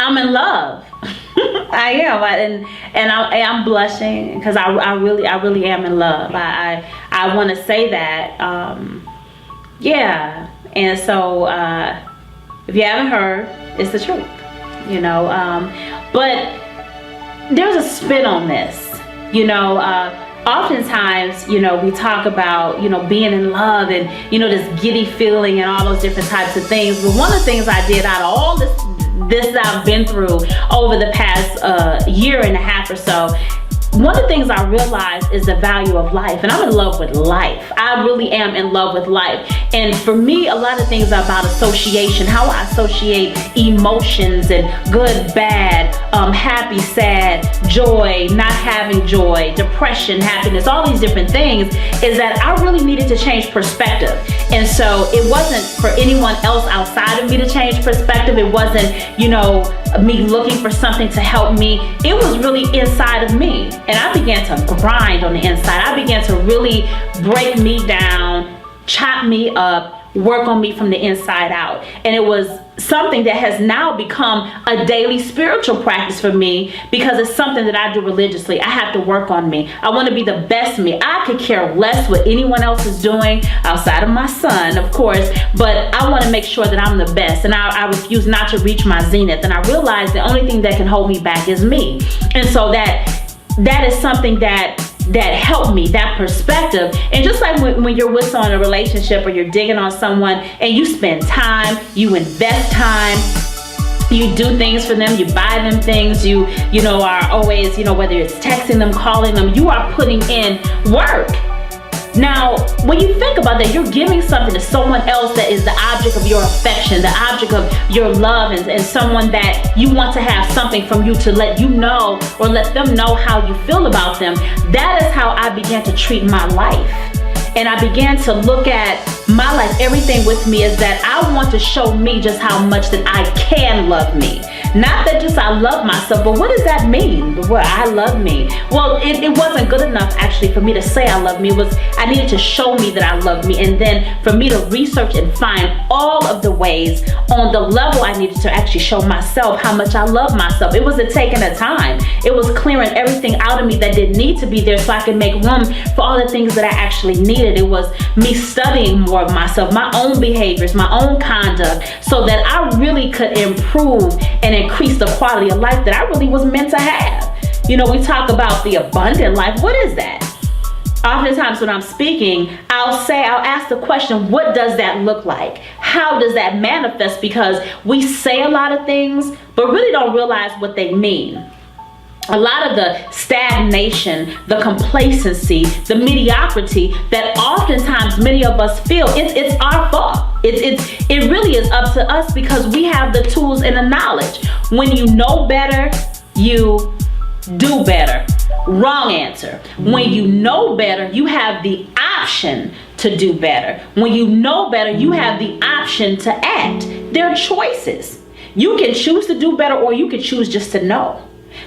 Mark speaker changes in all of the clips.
Speaker 1: I'm in love. I am, and I'm blushing because I really am in love. I want to say that, yeah. And so if you haven't heard, it's the truth, you know. But there's a spin on this, you know. Oftentimes, you know, we talk about, you know, being in love and, you know, this giddy feeling and all those different types of things. But one of the things I did out of all this I've been through over the past year and a half or so, one of the things I realized is the value of life. And I'm in love with life. I really am in love with life. And for me, a lot of things are about association, how I associate emotions and good, bad, happy, sad, joy, not having joy, depression, happiness, all these different things, is that I really needed to change perspective. And so it wasn't for anyone else outside of me to change perspective. It wasn't, you know, me looking for something to help me. It was really inside of me. And I began to grind on the inside. I began to really break me down, chop me up, work on me from the inside out. And it was something that has now become a daily spiritual practice for me, because it's something that I do religiously. I have to work on me. I want to be the best me. I could care less what anyone else is doing outside of my son, of course, but I want to make sure that I'm the best, and I refuse not to reach my zenith. And I realize the only thing that can hold me back is me. And so that is something that helped me, that perspective. And just like when you're with someone in a relationship, or you're digging on someone and you spend time, you invest time, you do things for them, you buy them things, you know, are always, you know, whether it's texting them, calling them, you are putting in work. Now, when you think about that, you're giving something to someone else that is the object of your affection, the object of your love, and someone that you want to have something from you to let you know, or let them know how you feel about them. That is how I began to treat my life. And I began to look at my life, everything with me, is that I want to show me just how much that I can love me. Not that just I love myself, but what does that mean? Well, I love me. Well, it wasn't good enough actually for me to say I love me. It was, I needed to show me that I love me, and then for me to research and find all of the ways on the level I needed to actually show myself how much I love myself. It was a taking of time. It was clearing everything out of me that didn't need to be there, so I could make room for all the things that I actually needed. It was me studying more of myself, my own behaviors, my own conduct, so that I really could improve and increase the quality of life that I really was meant to have. You know, we talk about the abundant life. What is that? Oftentimes when I'm speaking, I'll ask the question, what does that look like? How does that manifest? Because we say a lot of things, but really don't realize what they mean. A lot of the stagnation, the complacency, the mediocrity that oftentimes many of us feel, it's our fault. It really is up to us, because we have the tools and the knowledge. When you know better, you do better. Wrong answer. When you know better, you have the option to do better. When you know better, you have the option to act. There are choices. You can choose to do better, or you can choose just to know.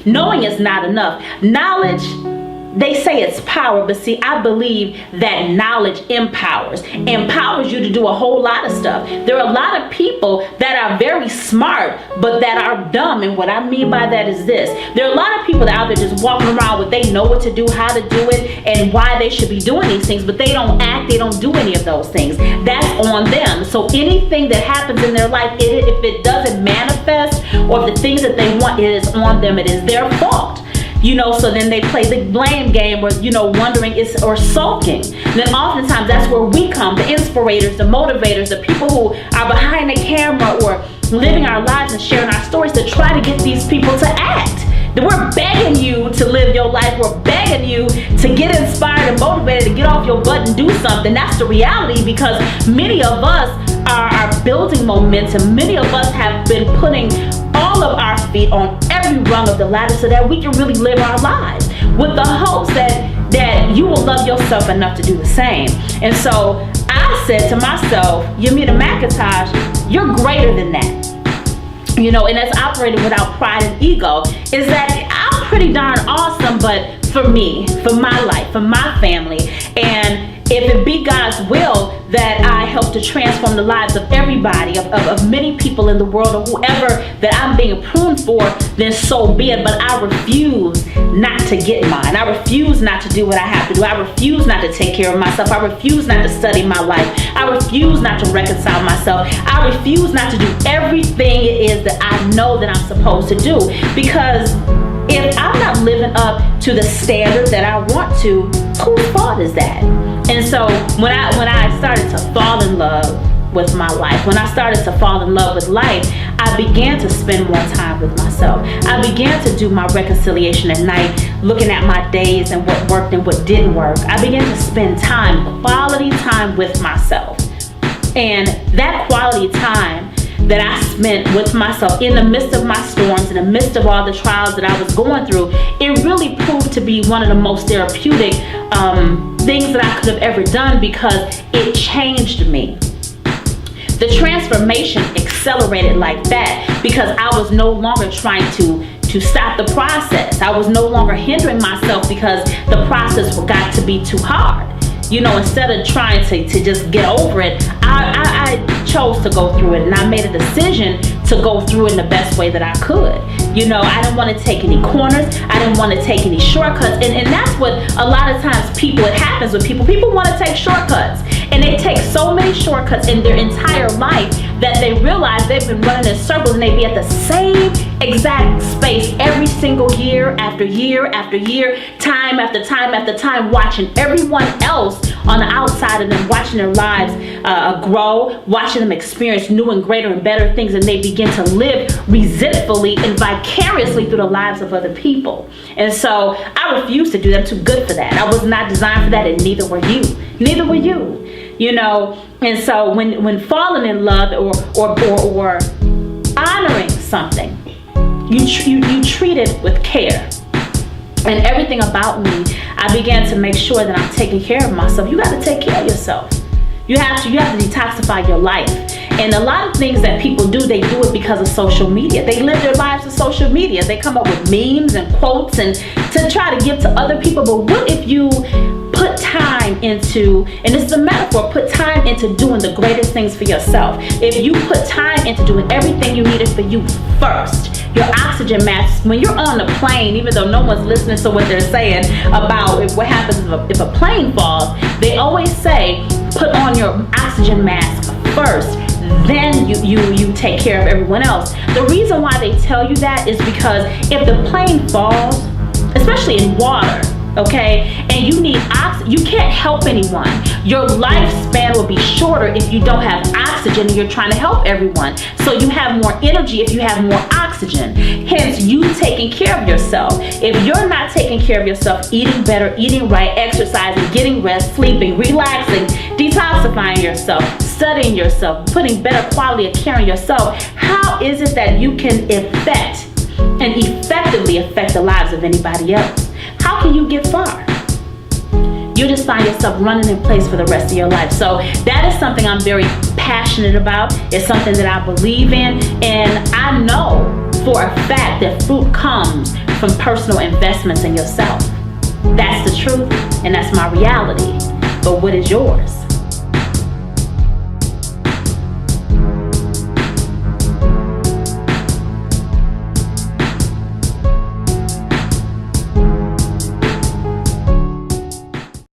Speaker 1: Knowing is not enough. Knowledge, they say it's power, but see, I believe that knowledge empowers you to do a whole lot of stuff. There are a lot of people that are very smart, but that are dumb. And what I mean by that is this: there are a lot of people that are out there just walking around with, they know what to do, how to do it, and why they should be doing these things, but they don't act, they don't do any of those things. That's on them. So anything that happens in their life, if it doesn't manifest, or if the things that they want, it is on them, it is their fault. You know, so then they play the blame game, or, you know, wondering or sulking. And then oftentimes that's where we come, the inspirators, the motivators, the people who are behind the camera or living our lives and sharing our stories, to try to get these people to act. We're begging you to live your life. We're begging you to get inspired and motivated, to get off your butt and do something. That's the reality, because many of us are building momentum. Many of us have been putting all of our feet on every rung of the ladder, so that we can really live our lives with the hopes that you will love yourself enough to do the same. And so I said to myself, Yahminah McIntosh, you're greater than that. You know, and that's operating without pride and ego, is that I'm pretty darn awesome, but for me, for my life, for my family, and if it be God's will that I help to transform the lives of everybody, of many people in the world, or whoever that I'm being pruned for, then so be it. But I refuse not to get mine. I refuse not to do what I have to do. I refuse not to take care of myself. I refuse not to study my life. I refuse not to reconcile myself. I refuse not to do everything it is that I know that I'm supposed to do. Because if I'm not living up to the standard that I want to, whose fault is that? And so when I started to fall in love with my life, when I started to fall in love with life, I began to spend more time with myself. I began to do my reconciliation at night, looking at my days and what worked and what didn't work. I began to spend time, quality time with myself. And that quality time that I spent with myself in the midst of my storms, in the midst of all the trials that I was going through, it really proved to be one of the most therapeutic things that I could have ever done, because it changed me. The transformation accelerated like that because I was no longer trying to stop the process. I was no longer hindering myself because the process got to be too hard. You know, instead of trying to just get over it, I chose to go through it, and I made a decision to go through it in the best way that I could. You know, I didn't want to take any corners. I didn't want to take any shortcuts. And that's what a lot of times it happens with people. People want to take shortcuts, and they take so many shortcuts in their entire life that they realize they've been running in circles, and they be at the same exact space every single year after year after year, time after time after time, watching everyone else on the outside of them, watching their lives grow, watching them experience new and greater and better things, and they begin to live resentfully and vicariously through the lives of other people. And so I refuse to do that. I'm too good for that. I was not designed for that, and neither were you. Neither were you. You know, and so when falling in love or honoring something, you treat it with care. And everything about me, I began to make sure that I'm taking care of myself. You got to take care of yourself. You have to detoxify your life. And a lot of things that people do, they do it because of social media. They live their lives with social media. They come up with memes and quotes and to try to give to other people. But what if you put time into, and this is a metaphor, put time into doing the greatest things for yourself? If you put time into doing everything you needed for you first, your oxygen mask, when you're on the plane, even though no one's listening to what they're saying about what happens if a plane falls, they always say, put on your oxygen mask first, then you take care of everyone else. The reason why they tell you that is because if the plane falls, especially in water, okay, and you need oxygen, you can't help anyone. Your lifespan will be shorter if you don't have oxygen and you're trying to help everyone. So you have more energy if you have more oxygen. Hence, you taking care of yourself. If you're not taking care of yourself, eating better, eating right, exercising, getting rest, sleeping, relaxing, detoxifying yourself, studying yourself, putting better quality of care on yourself, how is it that you can affect and effectively affect the lives of anybody else? How can you get far? You just find yourself running in place for the rest of your life. So that is something I'm very passionate about. It's something that I believe in. And I know for a fact that fruit comes from personal investments in yourself. That's the truth, and that's my reality. But what is yours?